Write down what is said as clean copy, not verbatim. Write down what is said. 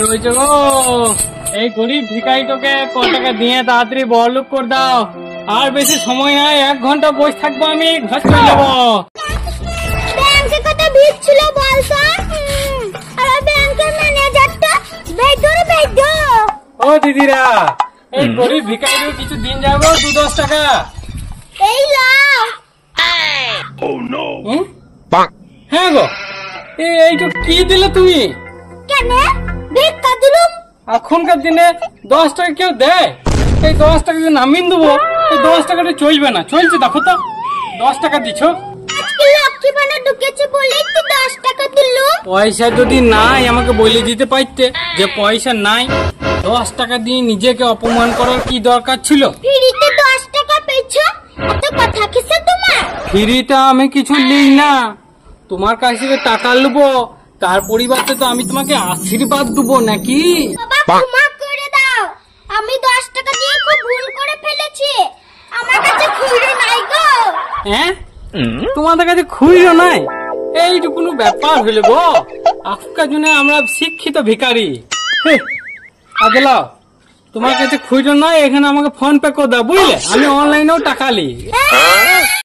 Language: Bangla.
রয়েছে গো। এই গরিব ভিখারিটাকে ক টাকা দিয়ে তাড়াতাড়ি বড়লোক করে দাও। আর বেশি সময় নাই, 1 ঘন্টা বসে থাকবো, আমি ঘাস করে যাবো। ব্যাংকে কত ভিড় ছিল বলতো? আর ব্যাংকের ম্যানেজারটা বেদরে বেদ। ও দিদিরা, এই গরিব ভিখারির কিছু দিন যাবো, 2-10 টাকা এই লাও। হ্যাঁ গো, এইটু কি দিলে তুমি? কেন ভিক্ষা দিলুম? এখনকার দিনে 10 টাকা কেউ দেয়? এই 10 টাকা যদি নামিয়ে দেবো, এই 10 টাকাটা চলবে না। চলছে দেখো তো, 10 টাকা দিচ্ছ। আজকে লক্ষ্মী বানা ঢুকেছে বলে তো 10 টাকা দিলুম। পয়সা যদি নাই আমাকে বলে দিতে পারতে যে পয়সা নাই। 10 টাকা দিয়ে নিজেকে অপমান করার কি দরকার ছিল? ফ্রিতে 10 টাকা পেয়েছো, এত কথা কিসে তোমার? ফ্রিটা আমি কিছু নিই না, তোমার কাছ থেকে টাকা নেবো, তার পরিবর্তে তো আমি তোমাকে আশীর্বাদ দেবো নাকি? বাবা ক্ষমা করে দাও, আমি 10 টাকা দিয়ে খুব ভুল করে ফেলেছি। আমার কাছে খুচরো নাই গো। হ্যাঁ, তোমাদের কাছে খুঁজো নাই? এইটু কোনো ব্যাপার হইলে গো? আজকাল জন্য আমরা শিক্ষিত ভিখারি। আদলাও, তোমার কাছে খুঁজো নাই, এখানে আমাকে ফোন পে করে দাও, বুঝলে? আমি অনলাইনেও টাকা লি।